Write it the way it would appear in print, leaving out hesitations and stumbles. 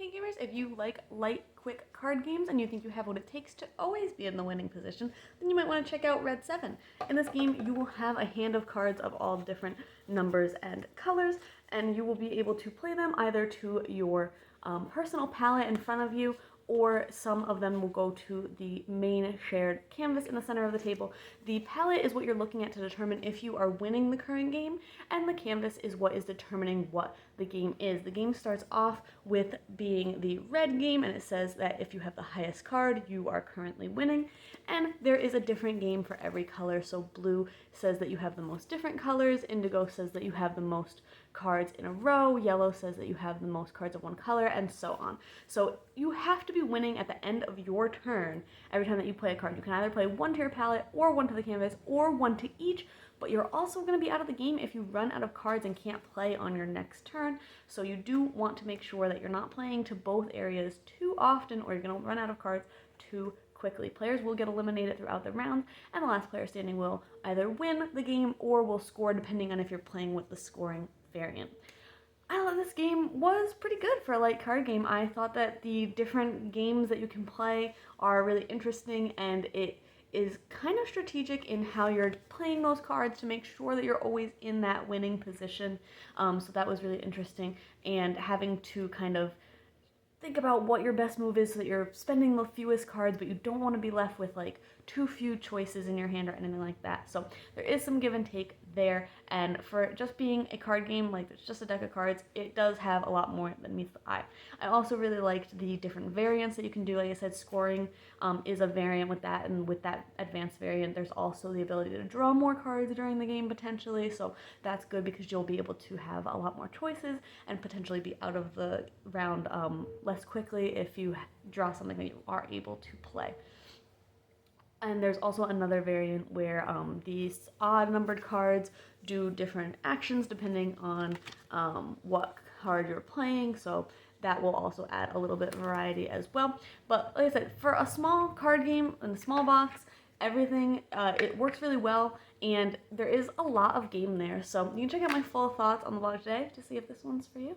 Hey gamers, if you like light, quick card games and you think you have what it takes to always be in the winning position, then you might want to check out Red7. In this game, you will have a hand of cards of all different numbers and colors, and you will be able to play them either to your personal palette in front of you, or some of them will go to the main shared canvas in the center of the table. The palette is what you're looking at to determine if you are winning the current game, and the canvas is what is determining what the game is. The game starts off with being the red game, and it says that if you have the highest card, you are currently winning, and there is a different game for every color. So blue says that you have the most different colors, indigo says that you have the most cards in a row, yellow says that you have the most cards of one color, and so on. So you have to be winning at the end of your turn every time that you play a card. You can either play one to your palette, or one to the canvas, or one to each, but you're also going to be out of the game if you run out of cards and can't play on your next turn. So you do want to make sure that you're not playing to both areas too often, or you're going to run out of cards too quickly. Players will get eliminated throughout the round, and the last player standing will either win the game or will score, depending on if you're playing with the scoring variant. I thought this game was pretty good for a light card game. I thought that the different games that you can play are really interesting, and it is kind of strategic in how you're playing those cards to make sure that you're always in that winning position. So that was really interesting, and having to kind of think about what your best move is so that you're spending the fewest cards, but you don't want to be left with like too few choices in your hand or anything like that. So there is some give and take there, and for just being a card game, like it's just a deck of cards, it does have a lot more than meets the eye. I also really liked the different variants that you can do. Like I said, scoring is a variant with that, and with that advanced variant, there's also the ability to draw more cards during the game potentially, so that's good because you'll be able to have a lot more choices and potentially be out of the round less quickly if you draw something that you are able to play. And there's also another variant where these odd numbered cards do different actions depending on what card you're playing, so that will also add a little bit of variety as well. But like I said, for a small card game in a small box, everything, it works really well, and there is a lot of game there. So you can check out my full thoughts on the blog today to see if this one's for you.